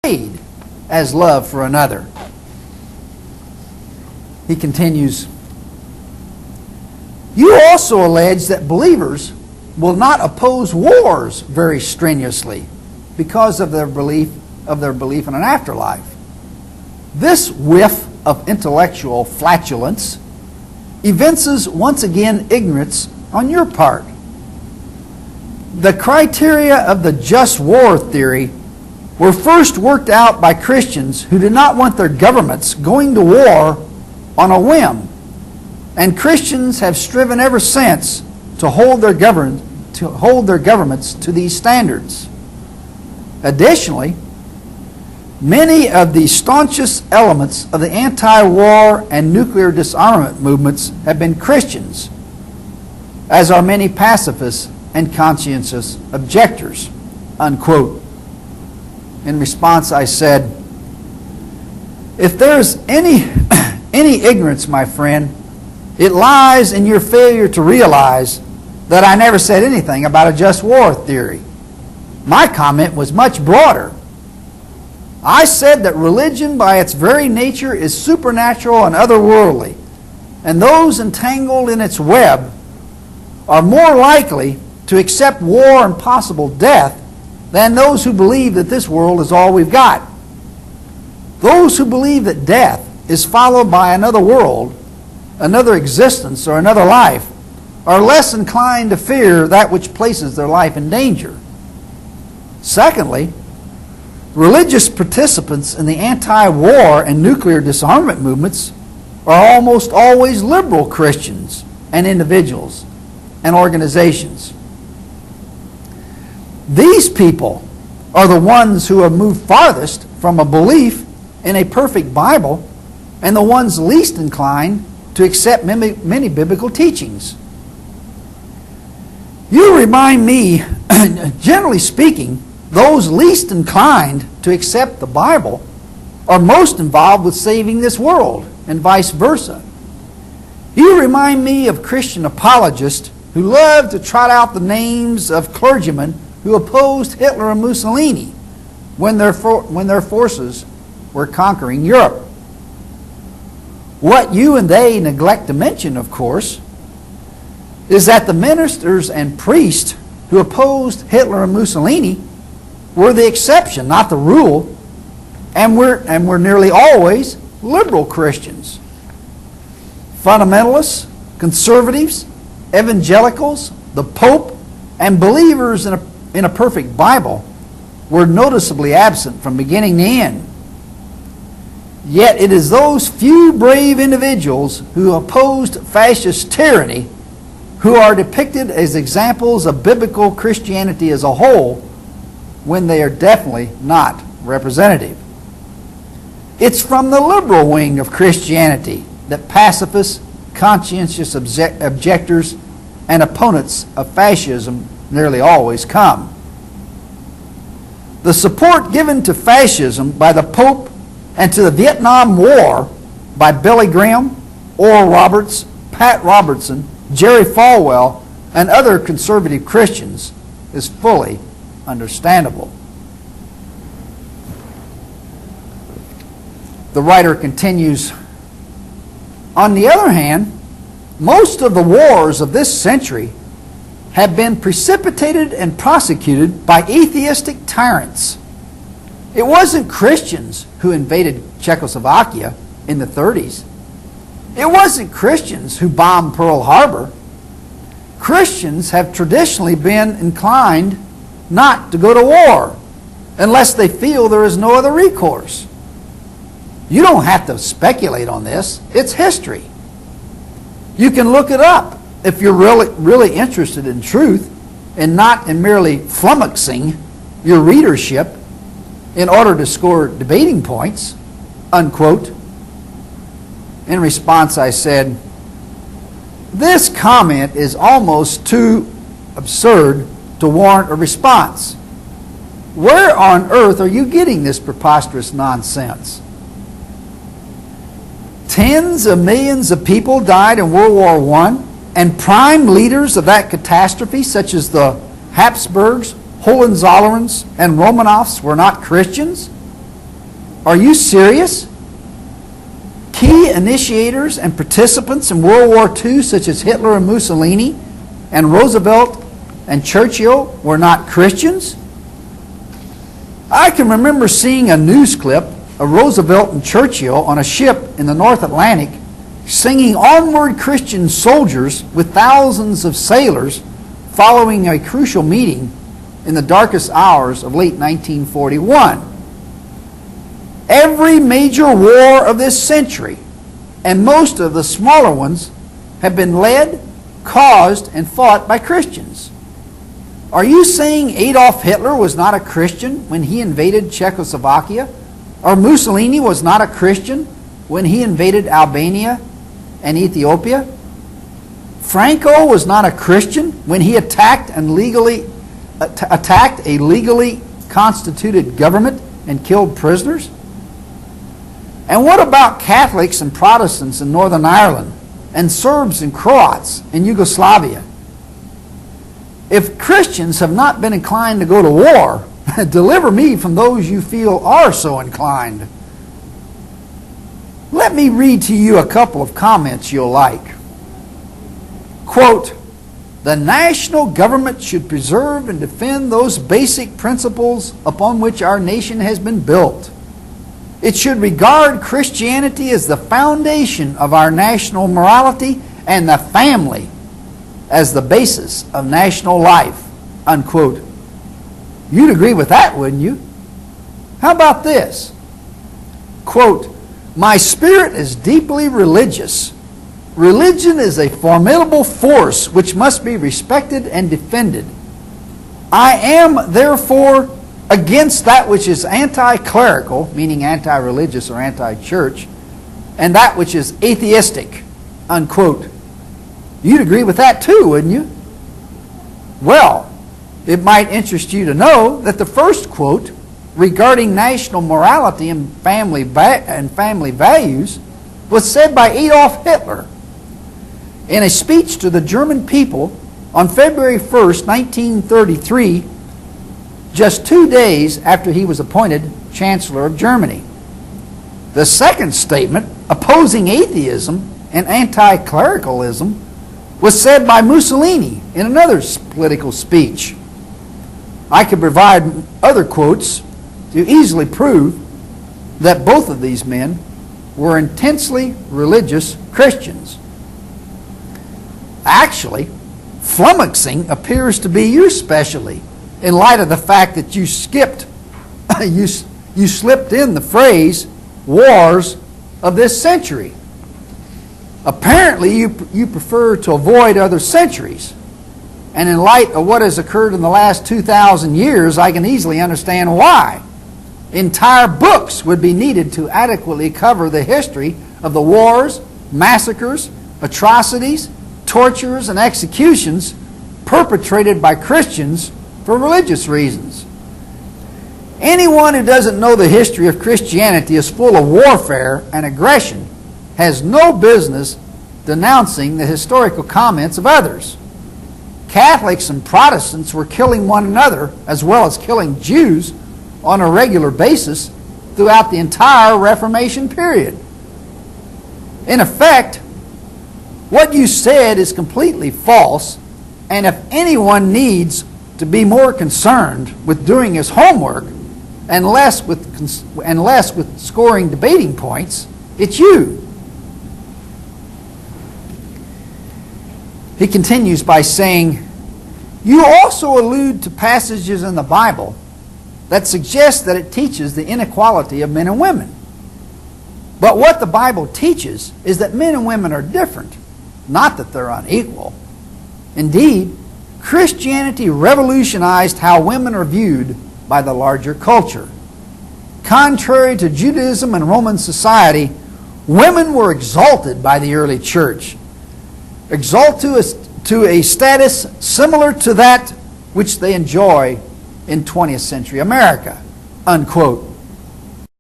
as love for another. He continues, you also allege that believers will not oppose wars very strenuously because of their belief in an afterlife. This whiff of intellectual flatulence evinces once again ignorance on your part. The criteria of the just war theory were first worked out by Christians who did not want their governments going to war on a whim, and Christians have striven ever since to hold their governments to these standards. Additionally, many of the staunchest elements of the anti-war and nuclear disarmament movements have been Christians, as are many pacifists and conscientious objectors, unquote. In response, I said, if there's any ignorance, my friend, it lies in your failure to realize that I never said anything about a just war theory. My comment was much broader. I said that religion by its very nature is supernatural and otherworldly, and those entangled in its web are more likely to accept war and possible death than those who believe that this world is all we've got. Those who believe that death is followed by another world, another existence, or another life are less inclined to fear that which places their life in danger. Secondly, religious participants in the anti-war and nuclear disarmament movements are almost always liberal Christians and individuals and organizations. These people are the ones who have moved farthest from a belief in a perfect Bible and the ones least inclined to accept many biblical teachings. You remind me, generally speaking, those least inclined to accept the Bible are most involved with saving this world, and vice versa. You remind me of Christian apologists who love to trot out the names of clergymen who opposed Hitler and Mussolini when their forces were conquering Europe. What you and they neglect to mention, of course, is that the ministers and priests who opposed Hitler and Mussolini were the exception, not the rule, and we're nearly always liberal Christians. Fundamentalists, conservatives, evangelicals, the Pope, and believers in a perfect Bible were noticeably absent from beginning to end. Yet it is those few brave individuals who opposed fascist tyranny who are depicted as examples of biblical Christianity as a whole, when they are definitely not representative. It's from the liberal wing of Christianity that pacifists, conscientious objectors, and opponents of fascism nearly always come. The support given to fascism by the Pope and to the Vietnam War by Billy Graham, Oral Roberts, Pat Robertson, Jerry Falwell, and other conservative Christians is fully understandable. The writer continues, on the other hand, most of the wars of this century have been precipitated and prosecuted by atheistic tyrants. It wasn't Christians who invaded Czechoslovakia in the 30s. It wasn't Christians who bombed Pearl Harbor. Christians have traditionally been inclined not to go to war unless they feel there is no other recourse. You don't have to speculate on this. It's history. You can look it up if you're really interested in truth and not in merely flummoxing your readership in order to score debating points, unquote. In response, I said, this comment is almost too absurd to warrant a response. Where on earth are you getting this preposterous nonsense? Tens of millions of people died in World War I, and prime leaders of that catastrophe, such as the Habsburgs, Hohenzollerns, and Romanovs, were not Christians? Are you serious? Key initiators and participants in World War II, such as Hitler and Mussolini, and Roosevelt and Churchill, were not Christians? I can remember seeing a news clip of Roosevelt and Churchill on a ship in the North Atlantic singing Onward Christian Soldiers with thousands of sailors following a crucial meeting in the darkest hours of late 1941. Every major war of this century, and most of the smaller ones, have been led, caused, and fought by Christians. Are you saying Adolf Hitler was not a Christian when he invaded Czechoslovakia? Or Mussolini was not a Christian when he invaded Albania and Ethiopia? Franco was not a Christian when he attacked a legally constituted government and killed prisoners? And what about Catholics and Protestants in Northern Ireland, and Serbs and Croats in Yugoslavia? If Christians have not been inclined to go to war, deliver me from those you feel are so inclined. Let me read to you a couple of comments you'll like. Quote, "The national government should preserve and defend those basic principles upon which our nation has been built. It should regard Christianity as the foundation of our national morality and the family as the basis of national life." Unquote. You'd agree with that, wouldn't you? How about this? Quote, "My spirit is deeply religious. Religion is a formidable force which must be respected and defended. I am, therefore, against that which is anti-clerical," meaning anti-religious or anti-church, "and that which is atheistic." Unquote. You'd agree with that too, wouldn't you? Well, it might interest you to know that the first quote regarding national morality and family values was said by Adolf Hitler in a speech to the German people on February 1st, 1933, just 2 days after he was appointed Chancellor of Germany. The second statement, opposing atheism and anti-clericalism, was said by Mussolini in another political speech. I could provide other quotes to easily prove that both of these men were intensely religious Christians. Actually, flummoxing appears to be your specialty in light of the fact that you slipped in the phrase wars of this century. Apparently, you prefer to avoid other centuries. And in light of what has occurred in the last 2,000 years, I can easily understand why. Entire books would be needed to adequately cover the history of the wars, massacres, atrocities, tortures, and executions perpetrated by Christians for religious reasons. Anyone who doesn't know the history of Christianity is full of warfare and aggression, has no business denouncing the historical comments of others. Catholics and Protestants were killing one another as well as killing Jews on a regular basis throughout the entire Reformation period. In effect, what you said is completely false, and if anyone needs to be more concerned with doing his homework and less with scoring debating points, it's you. He continues by saying, "You also allude to passages in the Bible that suggest that it teaches the inequality of men and women. But what the Bible teaches is that men and women are different, not that they're unequal. Indeed, Christianity revolutionized how women are viewed by the larger culture. Contrary to Judaism and Roman society, women were exalted by the early church, exalted to a status similar to that which they enjoy in 20th century America." Unquote.